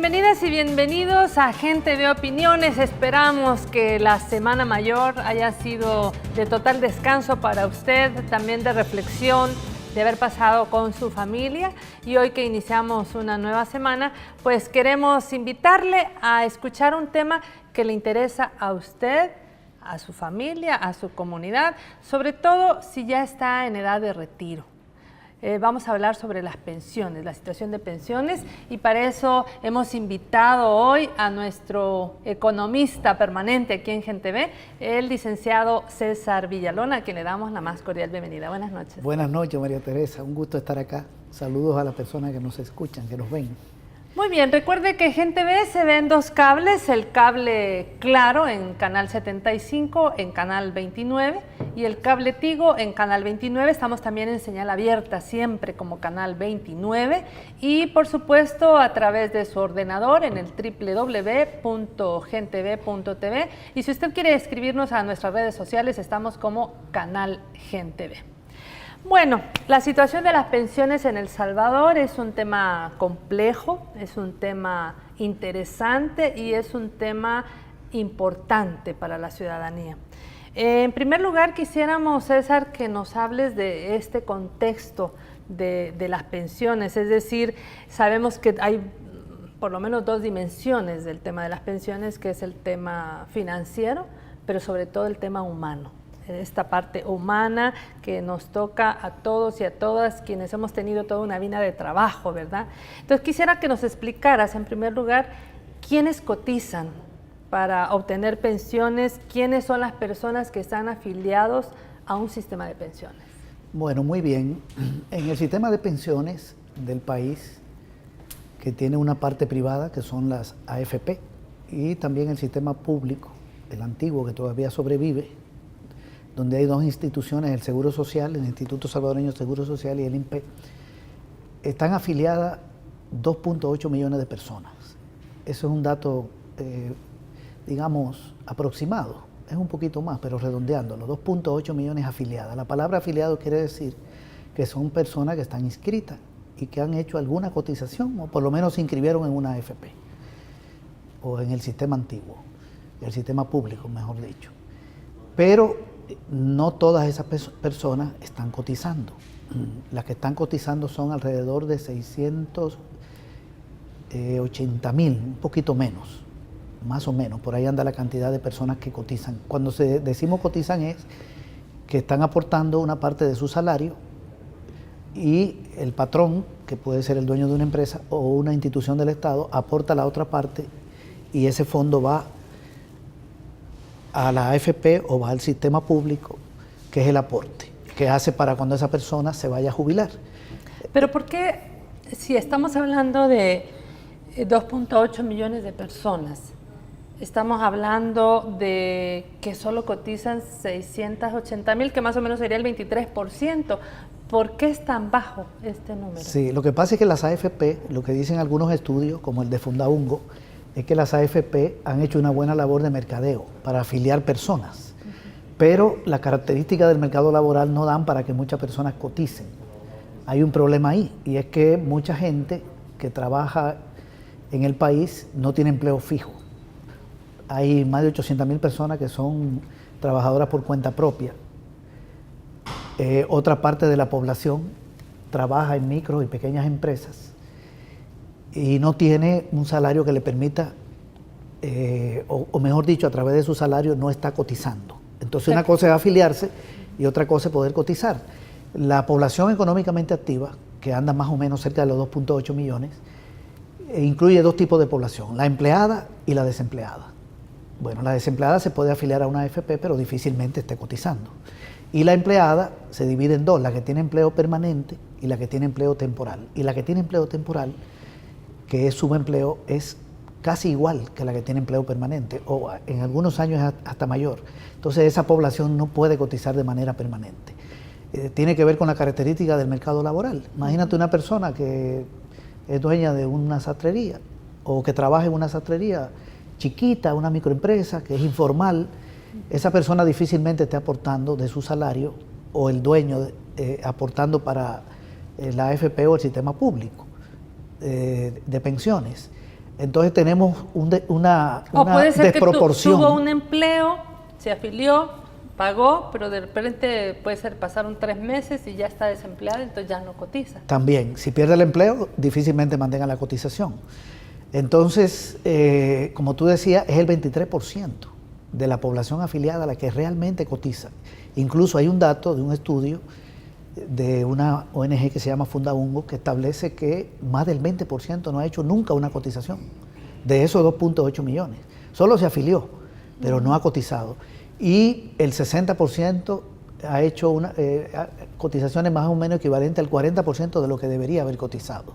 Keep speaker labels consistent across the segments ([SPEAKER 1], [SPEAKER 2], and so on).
[SPEAKER 1] Bienvenidas y bienvenidos a Gente de Opiniones. Esperamos que la Semana Mayor haya sido de total descanso para usted, también de reflexión, de haber pasado con su familia. Y hoy que iniciamos una nueva semana, pues queremos invitarle a escuchar un tema que le interesa a usted, a su familia, a su comunidad, sobre todo si ya está en edad de retiro. Vamos a hablar sobre las pensiones, la situación de pensiones, y para eso hemos invitado hoy a nuestro economista permanente aquí en Gente V, el licenciado César Villalona, a quien le damos la más cordial bienvenida. Buenas noches.
[SPEAKER 2] Buenas noches, María Teresa, un gusto estar acá. Saludos a las personas que nos escuchan, que nos ven.
[SPEAKER 1] Muy bien, recuerde que Gente V se ve en dos cables, el cable Claro en canal 75, en canal 29, y el cable Tigo en canal 29. Estamos también en señal abierta siempre como canal 29, y por supuesto a través de su ordenador en el www.gentv.tv, y si usted quiere escribirnos a nuestras redes sociales, estamos como canal Gente V. Bueno, la situación de las pensiones en El Salvador es un tema complejo, es un tema interesante y es un tema importante para la ciudadanía. En primer lugar, quisiéramos, César, que nos hables de este contexto de las pensiones, es decir, sabemos que hay por lo menos dos dimensiones del tema de las pensiones, que es el tema financiero, pero sobre todo el tema humano. Esta parte humana que nos toca a todos y a todas quienes hemos tenido toda una vida de trabajo, ¿verdad? Entonces quisiera que nos explicaras en primer lugar quiénes cotizan para obtener pensiones, quiénes son las personas que están afiliados a un sistema de pensiones.
[SPEAKER 2] Bueno, muy bien. En el sistema de pensiones del país, que tiene una parte privada, que son las AFP, y también el sistema público, el antiguo que todavía sobrevive, donde hay dos instituciones, el Seguro Social, el Instituto Salvadoreño de Seguro Social y el INPE, están afiliadas 2.8 millones de personas. Eso es un dato, digamos, aproximado, es un poquito más, pero redondeándolo, 2.8 millones afiliadas. La palabra afiliado quiere decir que son personas que están inscritas y que han hecho alguna cotización, o por lo menos se inscribieron en una AFP, o en el sistema antiguo, el sistema público, mejor dicho. Pero no todas esas personas están cotizando. Las que están cotizando son alrededor de 680,000, un poquito menos, más o menos. Por ahí anda la cantidad de personas que cotizan. Cuando decimos cotizan es que están aportando una parte de su salario y el patrón, que puede ser el dueño de una empresa o una institución del Estado, aporta la otra parte y ese fondo va a la AFP o va al sistema público, que es el aporte que hace para cuando esa persona se vaya a jubilar.
[SPEAKER 1] Pero ¿por qué, si estamos hablando de 2.8 millones de personas, estamos hablando de que solo cotizan 680,000, que más o menos sería el 23%? ¿Por qué es tan bajo este número?
[SPEAKER 2] Sí, lo que pasa es que las AFP, lo que dicen algunos estudios, como el de Fundahungo, es que las AFP han hecho una buena labor de mercadeo para afiliar personas, pero las características del mercado laboral no dan para que muchas personas coticen. Hay un problema ahí, y es que mucha gente que trabaja en el país no tiene empleo fijo. Hay más de 800,000 personas que son trabajadoras por cuenta propia. Otra parte de la población trabaja en micro y pequeñas empresas y no tiene un salario que le permita, o mejor dicho, a través de su salario no está cotizando. Entonces una cosa es afiliarse y otra cosa es poder cotizar. La población económicamente activa, que anda más o menos cerca de los 2.8 millones, incluye dos tipos de población, la empleada y la desempleada. Bueno, la desempleada se puede afiliar a una AFP, pero difícilmente esté cotizando. Y la empleada se divide en dos, la que tiene empleo permanente y la que tiene empleo temporal. Y la que tiene empleo temporal, que es subempleo, es casi igual que la que tiene empleo permanente, o en algunos años es hasta mayor. Entonces esa población no puede cotizar de manera permanente. Tiene que ver con la característica del mercado laboral. Imagínate una persona que es dueña de una sastrería o que trabaja en una sastrería chiquita, una microempresa que es informal. Esa persona difícilmente esté aportando de su salario, o el dueño aportando para la AFP o el sistema público de pensiones. Entonces tenemos una
[SPEAKER 1] puede ser
[SPEAKER 2] desproporción.
[SPEAKER 1] Que tuvo un empleo, se afilió, pagó, pero de repente puede ser pasaron 3 meses y ya está desempleado, entonces ya no cotiza.
[SPEAKER 2] También, si pierde el empleo, difícilmente mantenga la cotización. Entonces, como tú decías, es el 23% de la población afiliada la que realmente cotiza. Incluso hay un dato de un estudio de una ONG que se llama Fundabungo que establece que más del 20% no ha hecho nunca una cotización. De esos 2.8 millones. Solo se afilió, pero no ha cotizado. Y el 60% ha hecho cotizaciones más o menos equivalentes al 40% de lo que debería haber cotizado.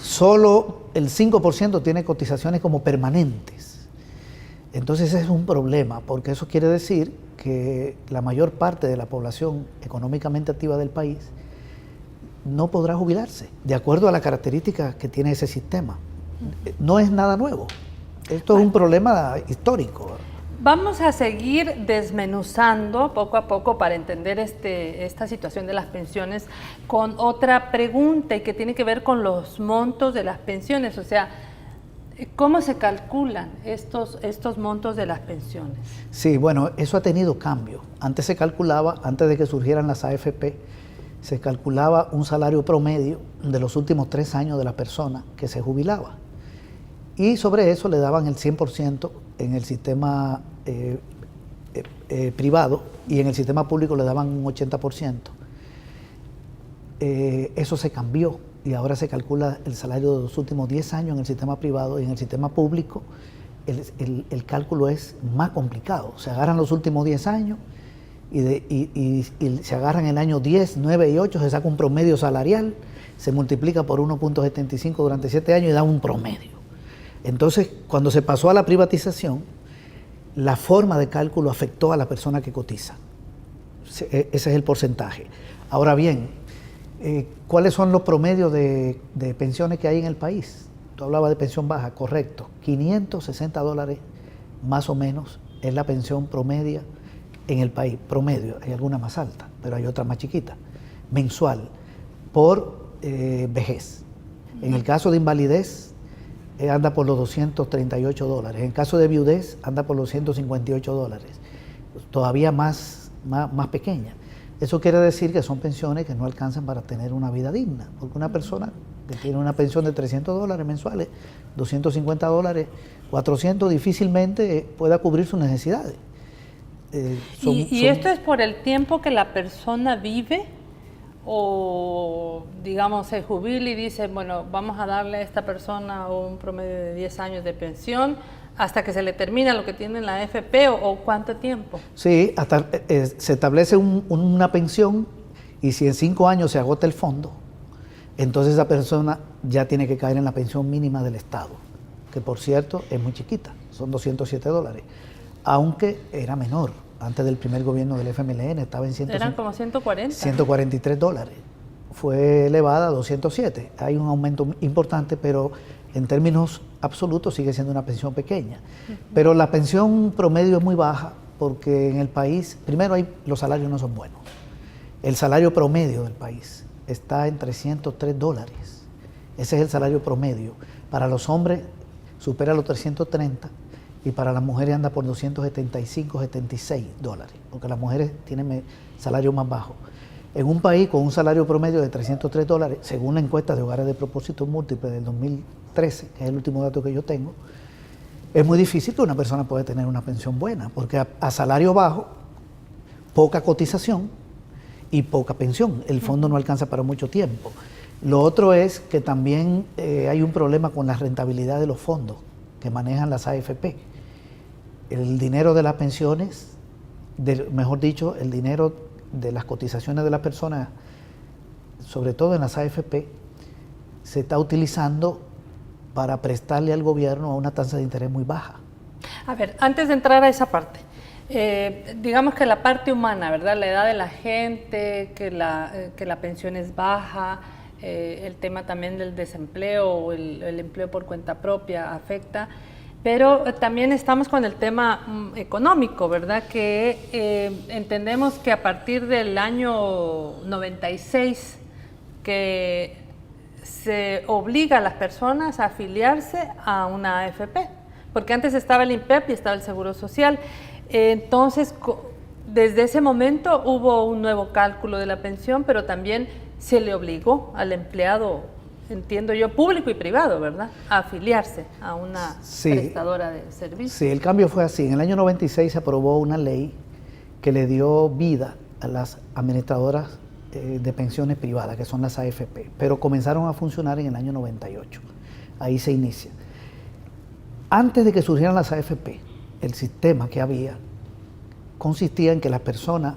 [SPEAKER 2] Solo el 5% tiene cotizaciones como permanentes. Entonces ese es un problema, porque eso quiere decir que la mayor parte de la población económicamente activa del país no podrá jubilarse, de acuerdo a las características que tiene ese sistema. No es nada nuevo. Esto es un problema histórico.
[SPEAKER 1] Vamos a seguir desmenuzando poco a poco para entender esta situación de las pensiones con otra pregunta y que tiene que ver con los montos de las pensiones, o sea, ¿cómo se calculan estos montos de las pensiones?
[SPEAKER 2] Sí, bueno, eso ha tenido cambio. Antes se calculaba, antes de que surgieran las AFP, se calculaba un salario promedio de los últimos 3 años de la persona que se jubilaba. Y sobre eso le daban el 100% en el sistema privado y en el sistema público le daban un 80%. Eso se cambió y ahora se calcula el salario de los últimos 10 años en el sistema privado y en el sistema público el cálculo es más complicado. Se agarran los últimos 10 años y se agarran el año 10, 9 y 8, se saca un promedio salarial, se multiplica por 1.75 durante 7 años y da un promedio. Entonces, cuando se pasó a la privatización, la forma de cálculo afectó a la persona que cotiza. Ese es el porcentaje. Ahora bien, ¿cuáles son los promedios de pensiones que hay en el país? Tú hablabas de pensión baja, correcto. $560 más o menos es la pensión promedia en el país. Promedio, hay alguna más alta, pero hay otra más chiquita. Mensual, por vejez. En el caso de invalidez, anda por los $238. En el caso de viudez, anda por los $158. Todavía más pequeña. Eso quiere decir que son pensiones que no alcanzan para tener una vida digna. Porque una persona que tiene una pensión de $300 mensuales, $250, $400, difícilmente pueda cubrir sus necesidades.
[SPEAKER 1] ¿Y esto es por el tiempo que la persona vive? O, digamos, se jubila y dice, bueno, vamos a darle a esta persona un promedio de 10 años de pensión hasta que se le termina lo que tiene en la AFP o cuánto tiempo.
[SPEAKER 2] Sí, hasta se establece una pensión y si en 5 años se agota el fondo, entonces esa persona ya tiene que caer en la pensión mínima del Estado, que por cierto es muy chiquita, son $207, aunque era menor. Antes del primer gobierno del FMLN estaba en
[SPEAKER 1] eran como 140.
[SPEAKER 2] $143. Fue elevada a 207. Hay un aumento importante, pero en términos absolutos sigue siendo una pensión pequeña. Pero la pensión promedio es muy baja porque en el país, primero los salarios no son buenos. El salario promedio del país está en $303. Ese es el salario promedio. Para los hombres supera los 330. Y para las mujeres anda por $275, $76, porque las mujeres tienen salario más bajo. En un país con un salario promedio de $303, según la encuesta de hogares de propósito múltiple del 2013, que es el último dato que yo tengo, es muy difícil que una persona pueda tener una pensión buena, porque a salario bajo, poca cotización y poca pensión. El fondo no alcanza para mucho tiempo. Lo otro es que también hay un problema con la rentabilidad de los fondos que manejan las AFP. El dinero de las pensiones, mejor dicho, el dinero de las cotizaciones de las personas, sobre todo en las AFP, se está utilizando para prestarle al gobierno a una tasa de interés muy baja.
[SPEAKER 1] A ver, antes de entrar a esa parte, digamos que la parte humana, ¿verdad? La edad de la gente, que la pensión es baja, el tema también del desempleo o el empleo por cuenta propia afecta, pero también estamos con el tema económico, ¿verdad? Que entendemos que a partir del año 96 que se obliga a las personas a afiliarse a una AFP, porque antes estaba el INPEP y estaba el Seguro Social. Entonces, desde ese momento hubo un nuevo cálculo de la pensión, pero también se le obligó al empleado, entiendo yo, público y privado, ¿verdad?, a afiliarse a una prestadora de servicios.
[SPEAKER 2] Sí, el cambio fue así. En el año 96 se aprobó una ley que le dio vida a las administradoras de pensiones privadas, que son las AFP, pero comenzaron a funcionar en el año 98. Ahí se inicia. Antes de que surgieran las AFP, el sistema que había consistía en que las personas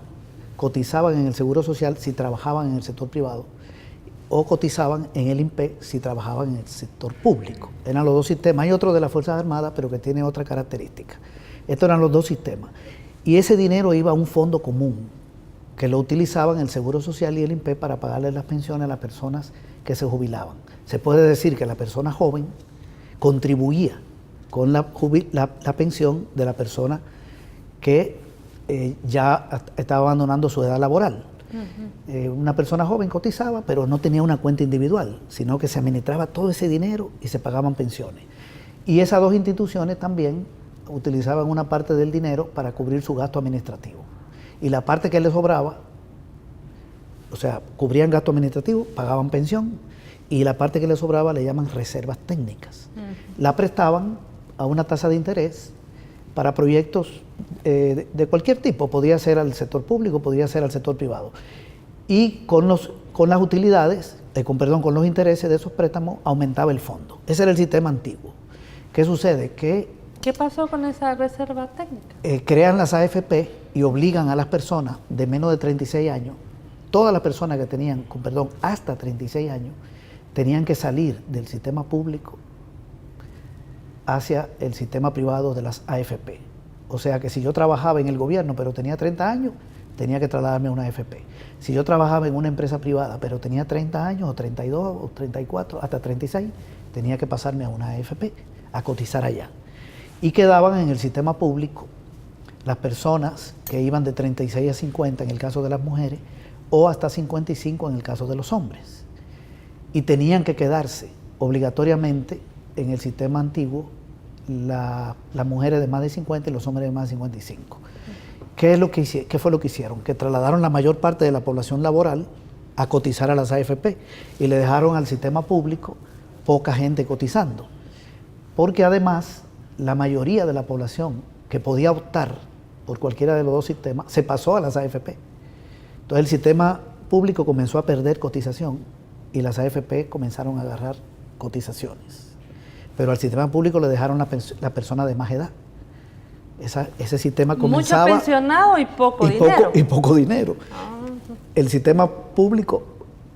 [SPEAKER 2] cotizaban en el Seguro Social si trabajaban en el sector privado o cotizaban en el INPE si trabajaban en el sector público. Eran los dos sistemas. Hay otro de las Fuerzas Armadas, pero que tiene otra característica. Estos eran los dos sistemas. Y ese dinero iba a un fondo común que lo utilizaban el Seguro Social y el INPE para pagarle las pensiones a las personas que se jubilaban. Se puede decir que la persona joven contribuía con la pensión de la persona que ya estaba abandonando su edad laboral. Una persona joven cotizaba, pero no tenía una cuenta individual, sino que se administraba todo ese dinero y se pagaban pensiones. Y esas dos instituciones también utilizaban una parte del dinero para cubrir su gasto administrativo. Y la parte que les sobraba, o sea, cubrían gasto administrativo, pagaban pensión, y la parte que les sobraba le llaman reservas técnicas. La prestaban a una tasa de interés para proyectos de cualquier tipo, podía ser al sector público, podía ser al sector privado. Y con las utilidades, con los intereses de esos préstamos, aumentaba el fondo. Ese era el sistema antiguo. ¿Qué sucede?
[SPEAKER 1] ¿Qué pasó con esa reserva técnica?
[SPEAKER 2] Crean las AFP y obligan a las personas de menos de 36 años, todas las personas que tenían, hasta 36 años, tenían que salir del sistema público hacia el sistema privado de las AFP. O sea que si yo trabajaba en el gobierno pero tenía 30 años, tenía que trasladarme a una AFP. Si yo trabajaba en una empresa privada pero tenía 30 años, o 32, o 34, hasta 36, tenía que pasarme a una AFP, a cotizar allá. Y quedaban en el sistema público las personas que iban de 36 a 50 en el caso de las mujeres, o hasta 55 en el caso de los hombres. Y tenían que quedarse obligatoriamente en el sistema antiguo las mujeres de más de 50 y los hombres de más de 55. ¿Qué fue lo que hicieron? Que trasladaron la mayor parte de la población laboral a cotizar a las AFP y le dejaron al sistema público poca gente cotizando. Porque además la mayoría de la población que podía optar por cualquiera de los dos sistemas se pasó a las AFP. Entonces el sistema público comenzó a perder cotización y las AFP comenzaron a agarrar cotizaciones. Pero al sistema público le dejaron la persona de más edad. Ese sistema comenzaba...
[SPEAKER 1] Mucho pensionado y poco dinero.
[SPEAKER 2] Y poco dinero. El sistema público,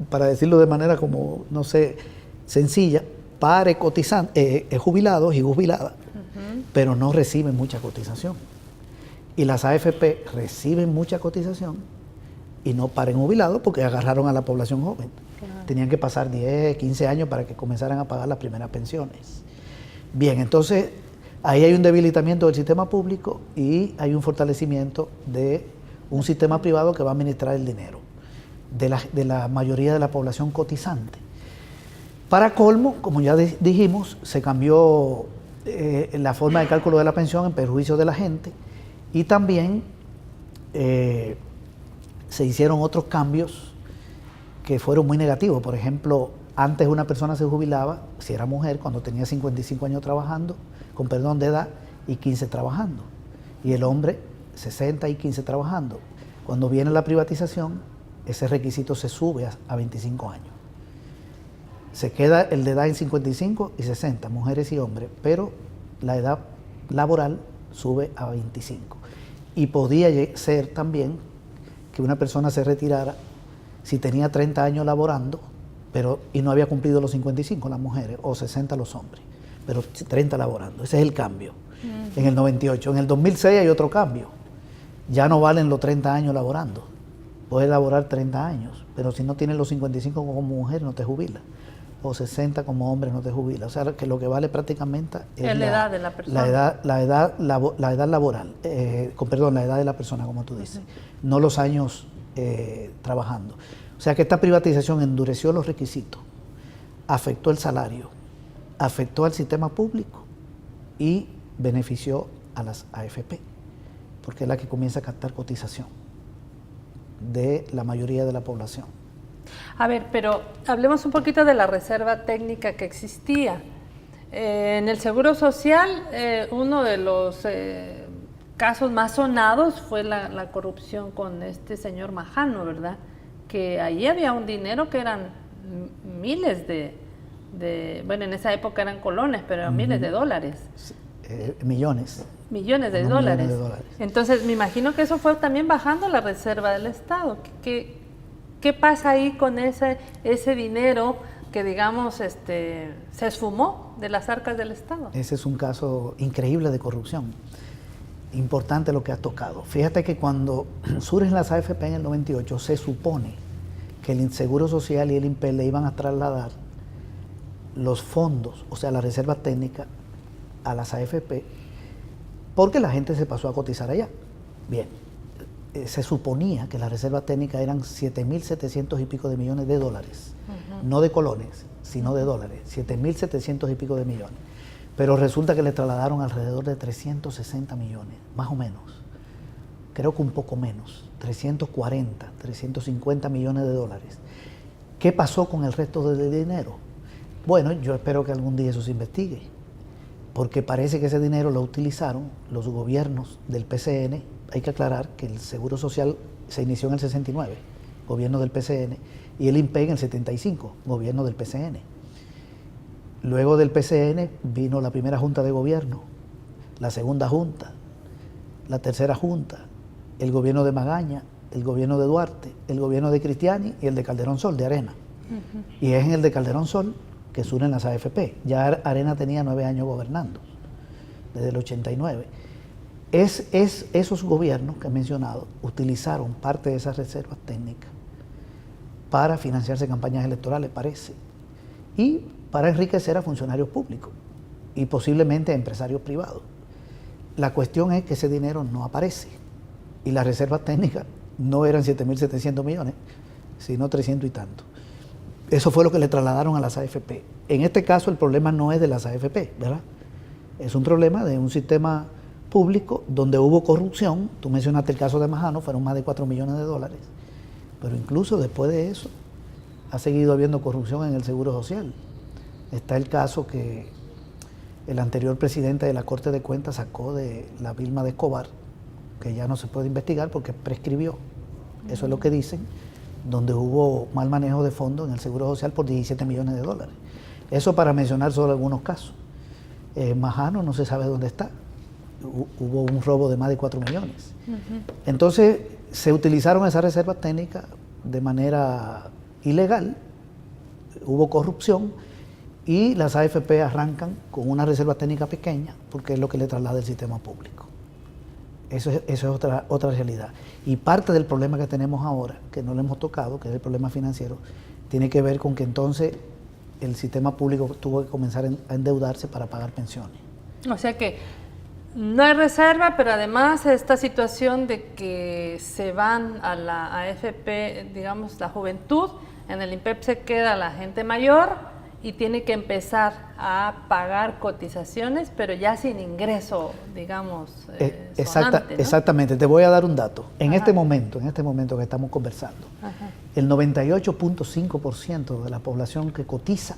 [SPEAKER 2] para decirlo de manera como, no sé, sencilla, jubilados y jubiladas, pero no reciben mucha cotización. Y las AFP reciben mucha cotización y no paren jubilados porque agarraron a la población joven. Claro. Tenían que pasar 10, 15 años para que comenzaran a pagar las primeras pensiones. Bien, entonces ahí hay un debilitamiento del sistema público y hay un fortalecimiento de un sistema privado que va a administrar el dinero de la mayoría de la población cotizante. Para colmo, como ya dijimos, se cambió la forma de cálculo de la pensión en perjuicio de la gente y también se hicieron otros cambios que fueron muy negativos. Por ejemplo, antes una persona se jubilaba, si era mujer, cuando tenía 55 años trabajando, de edad, y 15 trabajando. Y el hombre, 60 y 15 trabajando. Cuando viene la privatización, ese requisito se sube a 25 años. Se queda el de edad en 55 y 60, mujeres y hombres, pero la edad laboral sube a 25. Y podía ser también que una persona se retirara si tenía 30 años laborando, y no había cumplido los 55 las mujeres, o 60 los hombres, pero 30 laborando. Ese es el cambio. En el 98. En el 2006 hay otro cambio. Ya no valen los 30 años laborando. Puedes laborar 30 años, pero si no tienes los 55 como mujer no te jubilas, o 60 como hombre no te jubilas. O sea, que lo que vale prácticamente es
[SPEAKER 1] la edad de la persona.
[SPEAKER 2] La edad laboral, la edad de la persona, como tú dices, no los años trabajando. O sea que esta privatización endureció los requisitos afectó el salario, afectó al sistema público y benefició a las AFP, porque es la que comienza a captar cotización de la mayoría de la población.
[SPEAKER 1] A ver, pero hablemos un poquito de la reserva técnica que existía. En el Seguro Social, uno de los casos más sonados fue la corrupción con este señor Majano, ¿verdad? Que ahí había un dinero que eran miles bueno, en esa época eran colones, pero eran miles de dólares.
[SPEAKER 2] Millones.
[SPEAKER 1] Millones de
[SPEAKER 2] No,
[SPEAKER 1] dólares.
[SPEAKER 2] millones de dólares.
[SPEAKER 1] Entonces, me imagino que eso fue también bajando la reserva del Estado. ¿Qué pasa ahí con ese dinero que, digamos, se esfumó de las arcas del Estado?
[SPEAKER 2] Ese es un caso increíble de corrupción. Importante lo que has tocado. Fíjate que cuando surgen las AFP en el 98, se supone que el Seguro Social y el INPE le iban a trasladar los fondos, o sea, la reserva técnica, a las AFP, porque la gente se pasó a cotizar allá. Bien, se suponía que la reserva técnica eran 7.700 y pico de millones de dólares, no de colones, sino de dólares, 7.700 y pico de millones. Pero resulta que le trasladaron alrededor de 360 millones, más o menos. Creo que un poco menos, 340, 350 millones de dólares. ¿Qué pasó con el resto del dinero? Bueno, yo espero que algún día eso se investigue, porque parece que ese dinero lo utilizaron los gobiernos del PCN. Hay que aclarar que el Seguro Social se inició en el 69, gobierno del PCN, y el INPE en el 75, gobierno del PCN. Luego del PCN vino la primera junta de gobierno, la segunda junta, la tercera junta, el gobierno de Magaña, el gobierno de Duarte, el gobierno de Cristiani y el de Calderón Sol, de Arena. Y es en el de Calderón Sol que surgen las AFP. Ya Arena tenía 9 años gobernando, desde el 89. Esos gobiernos que he mencionado utilizaron parte de esas reservas técnicas para financiarse campañas electorales, parece, y para enriquecer a funcionarios públicos y posiblemente a empresarios privados. La cuestión es que ese dinero no aparece y las reservas técnicas no eran 7.700 millones, sino 300 y tanto. Eso fue lo que le trasladaron a las AFP. En este caso el problema no es de las AFP, ¿verdad? Es un problema de un sistema público donde hubo corrupción. Tú mencionaste el caso de Majano, fueron más de 4 millones de dólares, pero incluso después de eso ha seguido habiendo corrupción en el Seguro Social. Está el caso que el anterior presidente de la Corte de Cuentas sacó de la Vilma de Escobar, que ya no se puede investigar porque prescribió, eso es lo que dicen, donde hubo mal manejo de fondos en el Seguro Social por 17 millones de dólares. Eso para mencionar solo algunos casos. Majano no se sabe dónde está. Hubo un robo de más de 4 millones. Entonces, se utilizaron esas reservas técnicas de manera ilegal, hubo corrupción y las AFP arrancan con una reserva técnica pequeña porque es lo que le traslada el sistema público. Eso es otra realidad. Y parte del problema que tenemos ahora, que no lo hemos tocado, que es el problema financiero, tiene que ver con que entonces el sistema público tuvo que comenzar a endeudarse para pagar pensiones.
[SPEAKER 1] O sea que no hay reserva, pero además esta situación de que se van a la AFP, digamos, la juventud, en el INPEP se queda la gente mayor y tiene que empezar a pagar cotizaciones, pero ya sin ingreso, digamos, sonante, ¿no?
[SPEAKER 2] Exactamente, te voy a dar un dato. En este momento que estamos conversando, el 98.5% de la población que cotiza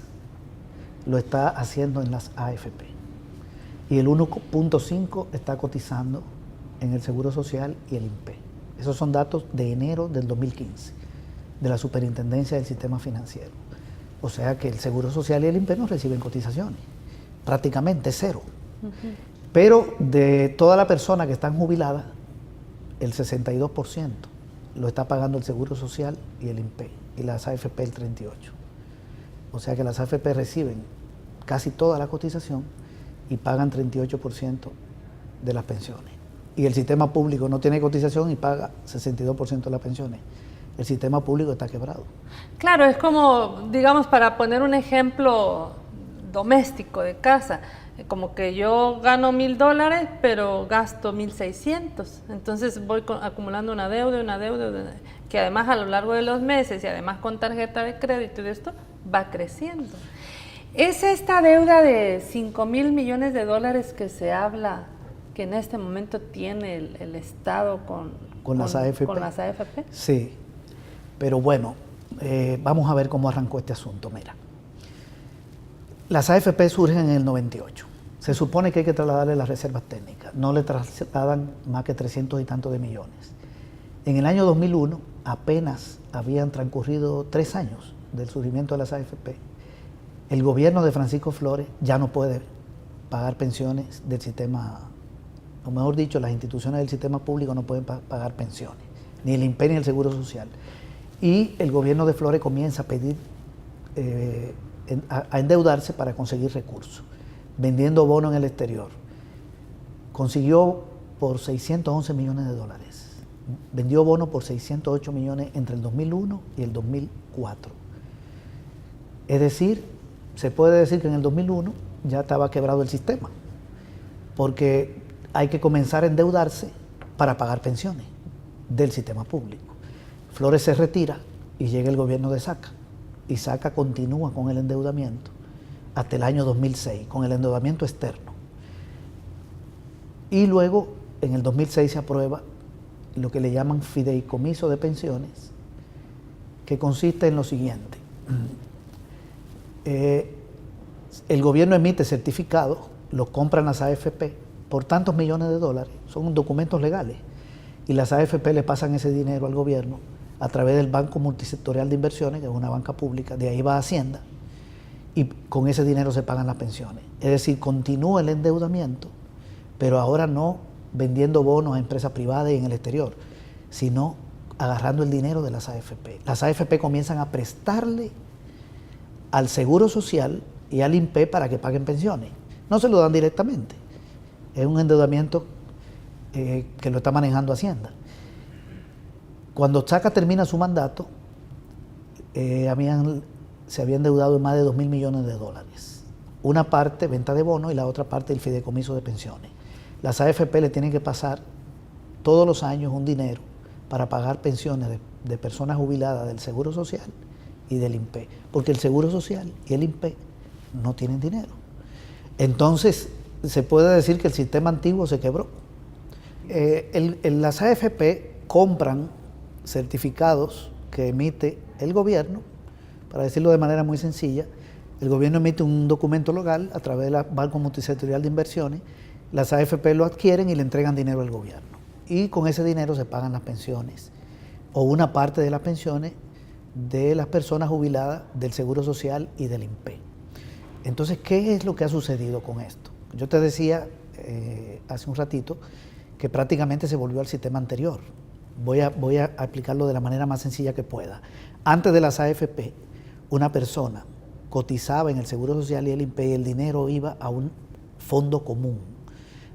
[SPEAKER 2] lo está haciendo en las AFP. Y el 1.5% está cotizando en el Seguro Social y el INPE. Esos son datos de enero del 2015, de la Superintendencia del Sistema Financiero. O sea que el Seguro Social y el INPE no reciben cotizaciones, prácticamente cero. Pero de toda la persona que están jubiladas, el 62% lo está pagando el Seguro Social y el INPE, y las AFP el 38%. O sea que las AFP reciben casi toda la cotización y pagan 38% de las pensiones. Y el sistema público no tiene cotización y paga 62% de las pensiones. El sistema público está quebrado.
[SPEAKER 1] Claro, es como, digamos, para poner un ejemplo doméstico de casa, como que yo gano $1,000, pero gasto 1,600. Entonces voy acumulando una deuda, que además a lo largo de los meses y además con tarjeta de crédito y de esto, va creciendo. ¿Es esta deuda de 5,000 millones de dólares que se habla que en este momento tiene el Estado
[SPEAKER 2] con las AFP?
[SPEAKER 1] Con las AFP?
[SPEAKER 2] Sí, pero bueno, vamos a ver cómo arrancó este asunto. Mira, las AFP surgen en el 98. Se supone que hay que trasladarle las reservas técnicas. No le trasladan más que 300 y tantos de millones. En el año 2001, apenas habían transcurrido 3 años del surgimiento de las AFP. El gobierno de Francisco Flores ya no puede pagar pensiones del sistema, o mejor dicho, las instituciones del sistema público no pueden pagar pensiones, ni el INPE ni el Seguro Social. Y el gobierno de Flores comienza a pedir, a endeudarse para conseguir recursos, vendiendo bonos en el exterior. Consiguió por 611 millones de dólares. Vendió bonos por 608 millones entre el 2001 y el 2004. Es decir, se puede decir que en el 2001 ya estaba quebrado el sistema, porque hay que comenzar a endeudarse para pagar pensiones del sistema público. Flores se retira y llega el gobierno de Saca, y Saca continúa con el endeudamiento hasta el año 2006, con el endeudamiento externo. Y luego, en el 2006 se aprueba lo que le llaman fideicomiso de pensiones, que consiste en lo siguiente. El gobierno emite certificados, los compran las AFP por tantos millones de dólares, son documentos legales, y las AFP le pasan ese dinero al gobierno a través del Banco Multisectorial de Inversiones, que es una banca pública, de ahí va a Hacienda, y con ese dinero se pagan las pensiones. Es decir, continúa el endeudamiento, pero ahora no vendiendo bonos a empresas privadas y en el exterior, sino agarrando el dinero de las AFP. Las AFP comienzan a prestarle al Seguro Social y al INPE para que paguen pensiones. No se lo dan directamente. Es un endeudamiento que lo está manejando Hacienda. Cuando Saca termina su mandato, se había endeudado en más de 2,000 millones de dólares. Una parte venta de bonos y la otra parte el fideicomiso de pensiones. Las AFP le tienen que pasar todos los años un dinero para pagar pensiones de personas jubiladas del Seguro Social y del INPE, porque el Seguro Social y el INPE no tienen dinero. Entonces, se puede decir que el sistema antiguo se quebró. Las AFP compran certificados que emite el gobierno, para decirlo de manera muy sencilla. El gobierno emite un documento legal a través del Banco Multisectorial de Inversiones, las AFP lo adquieren y le entregan dinero al gobierno. Y con ese dinero se pagan las pensiones, o una parte de las pensiones de las personas jubiladas del Seguro Social y del INPE. Entonces, ¿qué es lo que ha sucedido con esto? Yo te decía hace un ratito que prácticamente se volvió al sistema anterior. Voy a explicarlo de la manera más sencilla que pueda. Antes de las AFP, una persona cotizaba en el Seguro Social y el INPE y el dinero iba a un fondo común,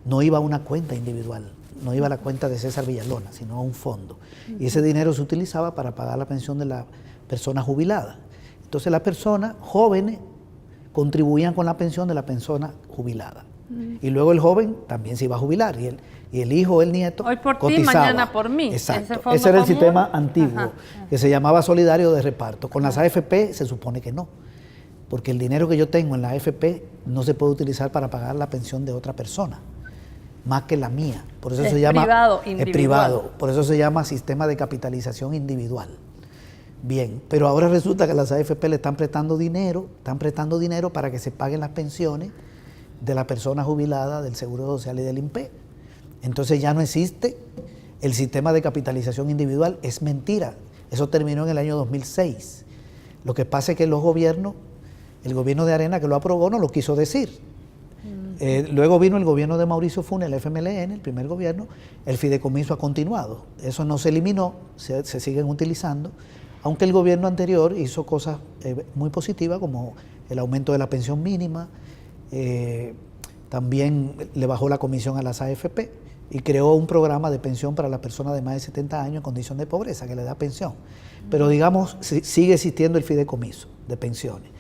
[SPEAKER 2] no iba a una cuenta individual, no iba a la cuenta de César Villalona, sino a un fondo. Y ese dinero se utilizaba para pagar la pensión de la persona jubilada. Entonces las personas jóvenes contribuían con la pensión de la persona jubilada. Y luego el joven también se iba a jubilar y el hijo o el nieto
[SPEAKER 1] hoy por
[SPEAKER 2] cotizaba.
[SPEAKER 1] ti, mañana por mí.
[SPEAKER 2] Exacto. Ese era el
[SPEAKER 1] común.
[SPEAKER 2] sistema antiguo,
[SPEAKER 1] Ajá.
[SPEAKER 2] que se llamaba solidario de reparto. Con las AFP se supone que no, porque el dinero que yo tengo en la AFP no se puede utilizar para pagar la pensión de otra persona, más que la mía. Por eso
[SPEAKER 1] Es
[SPEAKER 2] se llama
[SPEAKER 1] privado,
[SPEAKER 2] es
[SPEAKER 1] individual.
[SPEAKER 2] privado, por eso se llama sistema de capitalización individual. Bien, pero ahora resulta que las AFP le están prestando dinero para que se paguen las pensiones de la persona jubilada del Seguro Social y del INPE. Entonces ya no existe el sistema de capitalización individual, es mentira. Eso terminó en el año 2006. Lo que pasa es que los gobiernos, el gobierno de Arena que lo aprobó no lo quiso decir. Luego vino el gobierno de Mauricio Funes, el FMLN, el primer gobierno, el fideicomiso ha continuado. Eso no se eliminó, se siguen utilizando, aunque el gobierno anterior hizo cosas muy positivas como el aumento de la pensión mínima, también le bajó la comisión a las AFP y creó un programa de pensión para las personas de más de 70 años en condición de pobreza, que le da pensión. Pero digamos, sigue existiendo el fideicomiso de pensiones.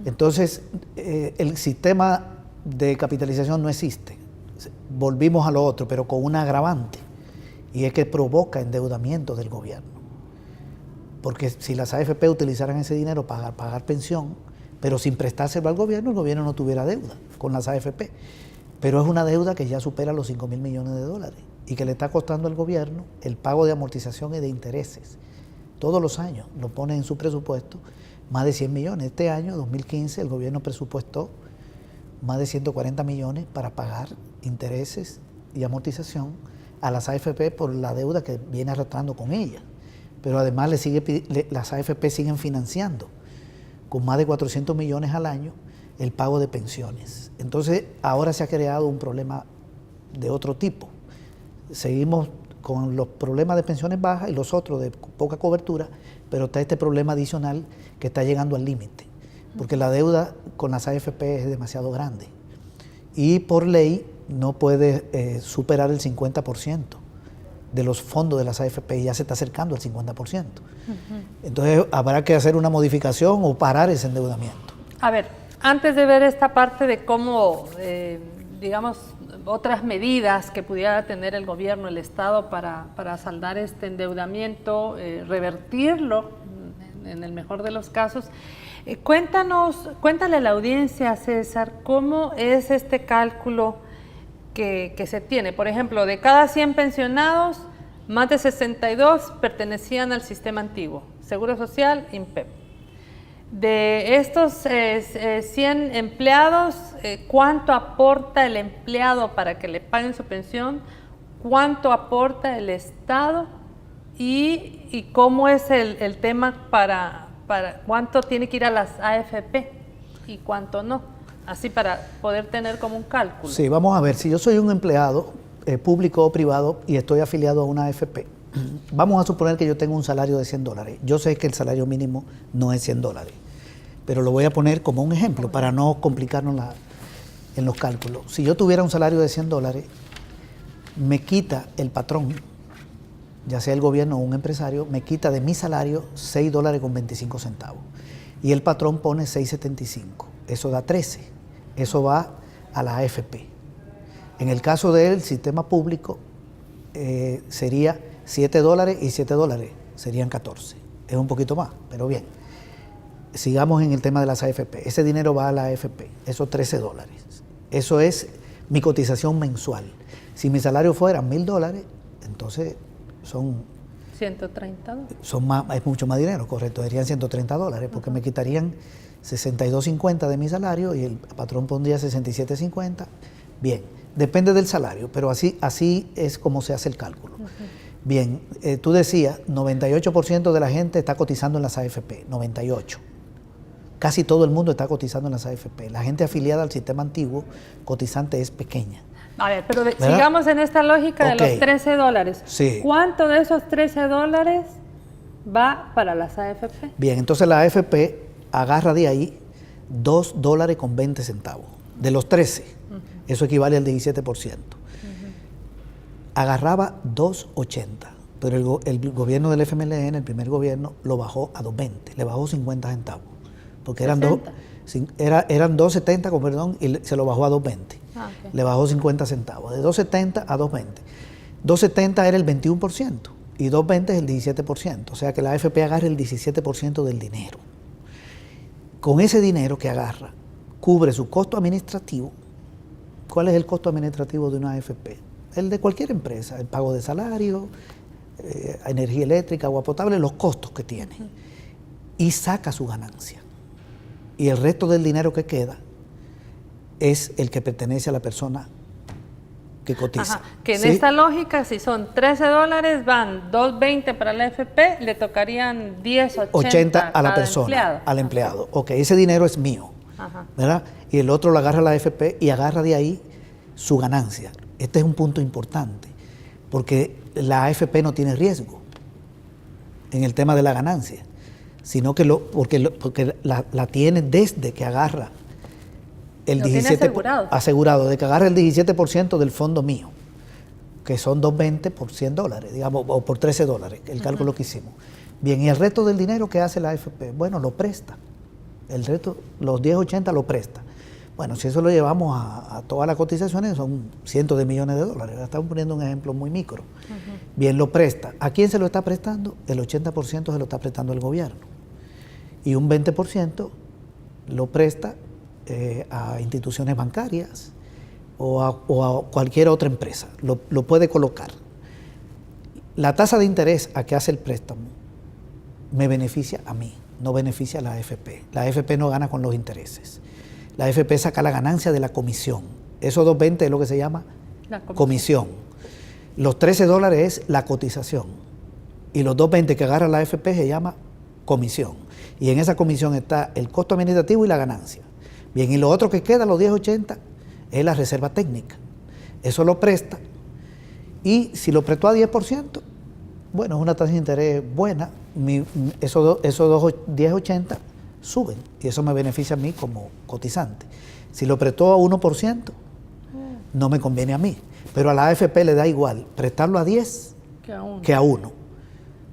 [SPEAKER 2] Entonces, el sistema de capitalización no existe. Volvimos a lo otro, pero con un agravante, y es que provoca endeudamiento del gobierno. porque si las AFP utilizaran ese dinero para pagar pensión, pero sin prestárselo al gobierno, el gobierno no tuviera deuda con las AFP. Pero es una deuda que ya supera los 5.000 millones de dólares y que le está costando al gobierno el pago de amortización y de intereses. Todos los años lo pone en su presupuesto más de 100 millones. Este año, 2015, el gobierno presupuestó más de 140 millones para pagar intereses y amortización a las AFP por la deuda que viene arrastrando con ellas. Pero además las AFP siguen financiando con más de 400 millones al año el pago de pensiones. Entonces, ahora se ha creado un problema de otro tipo. Seguimos con los problemas de pensiones bajas y los otros de poca cobertura, pero está este problema adicional que está llegando al límite, porque la deuda con las AFP es demasiado grande y por ley no puede superar el 50% de los fondos de las AFP, y ya se está acercando al 50%. Entonces, habrá que hacer una modificación o parar ese endeudamiento.
[SPEAKER 1] A ver, antes de ver esta parte de cómo, digamos, otras medidas que pudiera tener el gobierno, el Estado para saldar este endeudamiento, revertirlo en el mejor de los casos, cuéntale a la audiencia, César, cómo es este cálculo que se tiene. Por ejemplo, de cada 100 pensionados, más de 62 pertenecían al sistema antiguo, Seguro Social, INPEP. De estos 100 empleados, ¿cuánto aporta el empleado para que le paguen su pensión? ¿Cuánto aporta el Estado? ¿Y cómo es el tema para cuánto tiene que ir a las AFP y cuánto no? Así para poder tener como un cálculo.
[SPEAKER 2] Sí, vamos a ver, si yo soy un empleado público o privado y estoy afiliado a una AFP, vamos a suponer que yo tengo un salario de $100. Yo sé que el salario mínimo no es $100, pero lo voy a poner como un ejemplo para no complicarnos en los cálculos. Si yo tuviera un salario de $100, me quita el patrón, ya sea el gobierno o un empresario, me quita de mi salario $6.25 y el patrón pone 6.75. Eso da 13. Eso va a la AFP. En el caso del sistema público sería $7 y $7 serían 14. Es un poquito más, pero bien. Sigamos en el tema de las AFP. Ese dinero va a la AFP, esos $13. Eso es mi cotización mensual. Si mi salario fuera $1.000, entonces son
[SPEAKER 1] 130 dólares.
[SPEAKER 2] Es mucho más dinero, correcto, serían $130, porque me quitarían 62.50 de mi salario y el patrón pondría 67.50. Bien, depende del salario, pero así es como se hace el cálculo. Bien, tú decías, 98% de la gente está cotizando en las AFP, 98%. Casi todo el mundo está cotizando en las AFP. La gente afiliada al sistema antiguo cotizante es pequeña.
[SPEAKER 1] A ver, pero sigamos en esta lógica de los $13.
[SPEAKER 2] Sí.
[SPEAKER 1] ¿Cuánto de esos $13 va para las AFP?
[SPEAKER 2] Bien, entonces la AFP agarra de ahí $2.20. De los 13, eso equivale al 17%. Agarraba 2.80, pero el gobierno del FMLN, el primer gobierno, lo bajó a 2.20, le bajó 50 centavos. Porque eran 2.70, perdón, y se lo bajó a 2.20. Okay. Le bajó 50 centavos, de 2.70 a 2.20. 2.70 era el 21% y 2.20 es el 17%, o sea que la AFP agarra el 17% del dinero. Con ese dinero que agarra, cubre su costo administrativo. ¿Cuál es el costo administrativo de una AFP? El de cualquier empresa, el pago de salario, energía eléctrica, agua potable, los costos que tiene. Y saca su ganancia. Y el resto del dinero que queda es el que pertenece a la persona que cotiza.
[SPEAKER 1] Ajá, que en esta lógica, si son $13, van $2.20 para la AFP, le tocarían $10.80
[SPEAKER 2] a la persona, al empleado. Ok, ese dinero es mío, ¿verdad? Y el otro lo agarra la AFP y agarra de ahí su ganancia. Este es un punto importante, porque la AFP no tiene riesgo en el tema de la ganancia, sino que porque la tiene desde que agarra el 17%, asegurado, de que agarra el 17% del fondo mío, que son $2.20 por $100, digamos, o por $13, el cálculo que hicimos. Bien, y el resto del dinero que hace la AFP, bueno, lo presta. El resto, los 10.80 lo presta. Bueno, si eso lo llevamos a todas las cotizaciones, son cientos de millones de dólares. Estamos poniendo un ejemplo muy micro. Bien, lo presta. ¿A quién se lo está prestando? El 80% se lo está prestando el gobierno. Y un 20% lo presta a instituciones bancarias o a cualquier otra empresa. Lo puede colocar. La tasa de interés a que hace el préstamo me beneficia a mí, no beneficia a la AFP. La AFP no gana con los intereses. La AFP saca la ganancia de la comisión. Esos 2.20 es lo que se llama comisión. Los $13 es la cotización. Y los 2.20 que agarra la AFP se llama comisión. Y en esa comisión está el costo administrativo y la ganancia. Bien, y lo otro que queda, los 10.80, es la reserva técnica. Eso lo presta. Y si lo prestó a 10%, bueno, es una tasa de interés buena. Esos 10.80 suben y eso me beneficia a mí como cotizante. Si lo prestó a 1%, no me conviene a mí. Pero a la AFP le da igual prestarlo a 10 que a 1.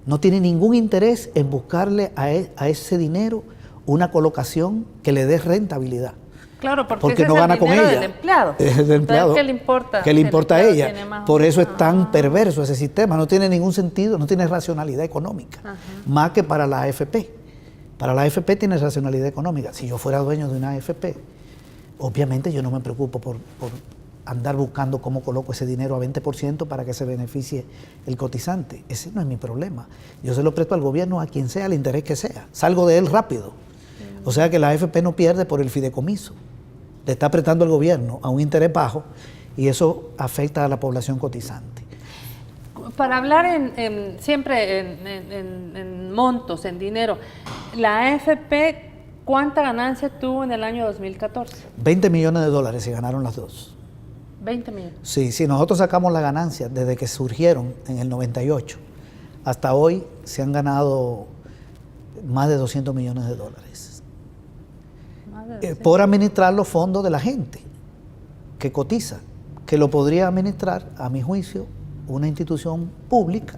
[SPEAKER 2] No tiene ningún interés en buscarle a ese dinero una colocación que le dé rentabilidad.
[SPEAKER 1] Claro, porque ese
[SPEAKER 2] no
[SPEAKER 1] es
[SPEAKER 2] gana
[SPEAKER 1] el
[SPEAKER 2] con
[SPEAKER 1] dinero
[SPEAKER 2] ella.
[SPEAKER 1] del empleado.
[SPEAKER 2] Es el empleado.
[SPEAKER 1] ¿Qué le importa?
[SPEAKER 2] ¿Qué le importa a ella? Por eso es tan perverso ese sistema. No tiene ningún sentido, no tiene racionalidad económica. Más que para la AFP. Para la AFP tiene racionalidad económica. Si yo fuera dueño de una AFP, obviamente yo no me preocupo por andar buscando cómo coloco ese dinero a 20% para que se beneficie el cotizante. Ese no es mi problema. Yo se lo presto al gobierno, a quien sea, al interés que sea. Salgo de él rápido. O sea que la AFP no pierde por el fideicomiso. Le está prestando al gobierno a un interés bajo y eso afecta a la población cotizante.
[SPEAKER 1] Para hablar siempre en montos, en dinero, la AFP, ¿cuánta ganancia tuvo en el año 2014?
[SPEAKER 2] $20 millones se ganaron las dos.
[SPEAKER 1] 20 millones.
[SPEAKER 2] Sí, si nosotros sacamos la ganancia desde que surgieron en el 98 hasta hoy, se han ganado más de $200 millones. Por administrar los fondos de la gente que cotiza, que lo podría administrar, a mi juicio, una institución pública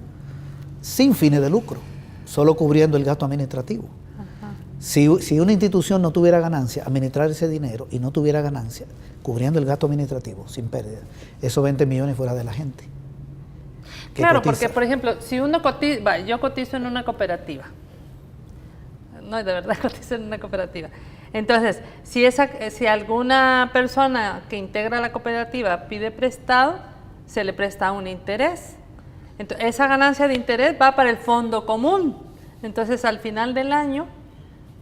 [SPEAKER 2] sin fines de lucro, solo cubriendo el gasto administrativo. Si una institución no tuviera ganancia, administrar ese dinero y no tuviera ganancia, cubriendo el gasto administrativo sin pérdida, esos 20 millones fuera de la gente.
[SPEAKER 1] Claro, cotiza. Porque por ejemplo, si uno cotiza, yo cotizo en una cooperativa, no, de verdad cotizo en una cooperativa. Entonces, si alguna persona que integra la cooperativa pide prestado, se le presta un interés. Entonces, esa ganancia de interés va para el fondo común. Entonces, al final del año,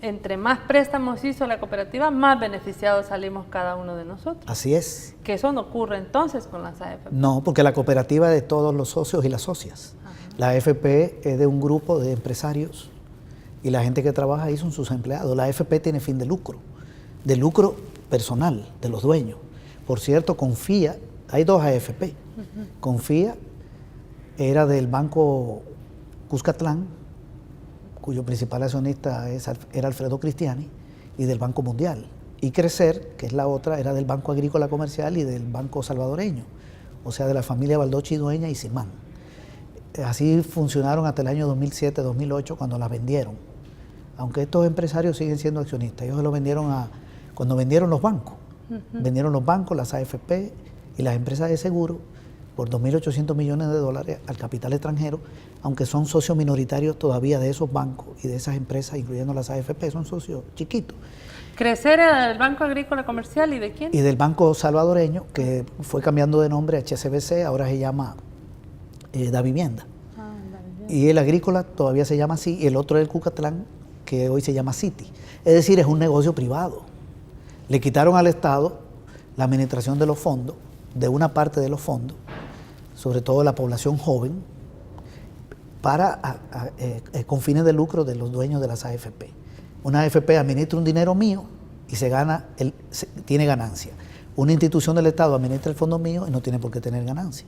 [SPEAKER 1] entre más préstamos hizo la cooperativa, más beneficiados salimos cada uno de nosotros.
[SPEAKER 2] Así es.
[SPEAKER 1] Que eso no ocurre entonces con las AFP.
[SPEAKER 2] No, porque la cooperativa es de todos los socios y las socias. La AFP es de un grupo de empresarios y la gente que trabaja ahí son sus empleados. La AFP tiene fin de lucro personal de los dueños. Por cierto, Confía, hay dos AFP. Confía era del Banco Cuscatlán, cuyo principal accionista era Alfredo Cristiani, y del Banco Mundial. Y Crecer, que es la otra, era del Banco Agrícola Comercial y del Banco Salvadoreño, o sea, de la familia Baldocchi Dueña y Simán. Así funcionaron hasta el año 2007-2008, cuando las vendieron. Aunque estos empresarios siguen siendo accionistas, ellos se lo vendieron cuando vendieron los bancos. Vendieron los bancos, las AFP y las empresas de seguro por $2.800 millones al capital extranjero, aunque son socios minoritarios todavía de esos bancos y de esas empresas, incluyendo las AFP, son socios chiquitos.
[SPEAKER 1] ¿Crecer era del Banco Agrícola Comercial y de quién?
[SPEAKER 2] Y del Banco Salvadoreño, que fue cambiando de nombre a HSBC, ahora se llama Da Vivienda. Y el Agrícola todavía se llama así, y el otro es el Cucatlán, que hoy se llama City. Es decir, es un negocio privado. Le quitaron al Estado la administración de los fondos, de una parte de los fondos, sobre todo la población joven, con fines de lucro de los dueños de las AFP. Una AFP administra un dinero mío y tiene ganancia. Una institución del Estado administra el fondo mío y no tiene por qué tener ganancia.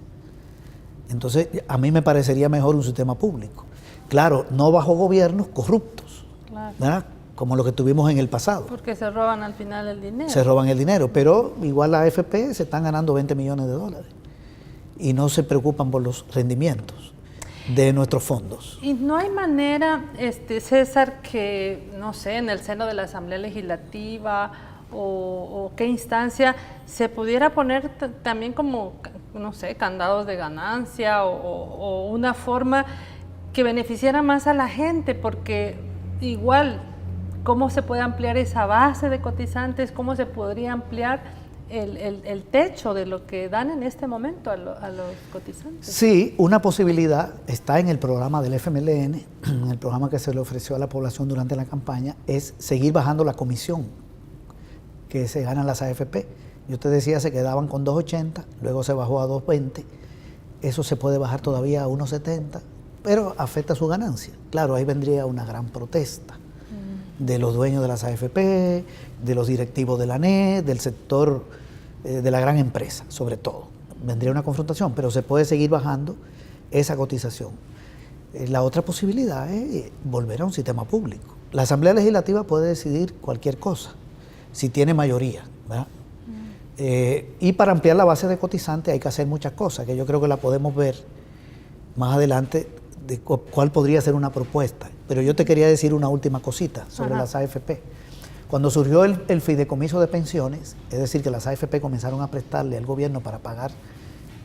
[SPEAKER 2] Entonces, a mí me parecería mejor un sistema público. Claro, no bajo gobiernos corruptos, ¿verdad? Como lo que tuvimos en el pasado.
[SPEAKER 1] Porque se roban al final el dinero.
[SPEAKER 2] Se roban el dinero, pero igual la AFP se están ganando $20 millones y no se preocupan por los rendimientos de nuestros fondos.
[SPEAKER 1] Y no hay manera, César, que, no sé, en el seno de la Asamblea Legislativa o qué instancia se pudiera poner también como no sé, candados de ganancia o una forma que beneficiara más a la gente, porque igual, ¿cómo se puede ampliar esa base de cotizantes? ¿Cómo se podría ampliar el techo de lo que dan en este momento a los cotizantes?
[SPEAKER 2] Sí, una posibilidad está en el programa del FMLN, en el programa que se le ofreció a la población durante la campaña, es seguir bajando la comisión que se ganan las AFP. Yo te decía, se quedaban con 2.80, luego se bajó a 2.20, eso se puede bajar todavía a 1.70, pero afecta su ganancia. Claro, ahí vendría una gran protesta de los dueños de las AFP, de los directivos de la ANED, del sector de la gran empresa, sobre todo. Vendría una confrontación, pero se puede seguir bajando esa cotización. La otra posibilidad es volver a un sistema público. La Asamblea Legislativa puede decidir cualquier cosa, si tiene mayoría, ¿verdad? Y para ampliar la base de cotizantes hay que hacer muchas cosas, que yo creo que la podemos ver más adelante, de cuál podría ser una propuesta. Pero yo te quería decir una última cosita sobre las AFP. Cuando surgió el fideicomiso de pensiones, es decir, que las AFP comenzaron a prestarle al gobierno para pagar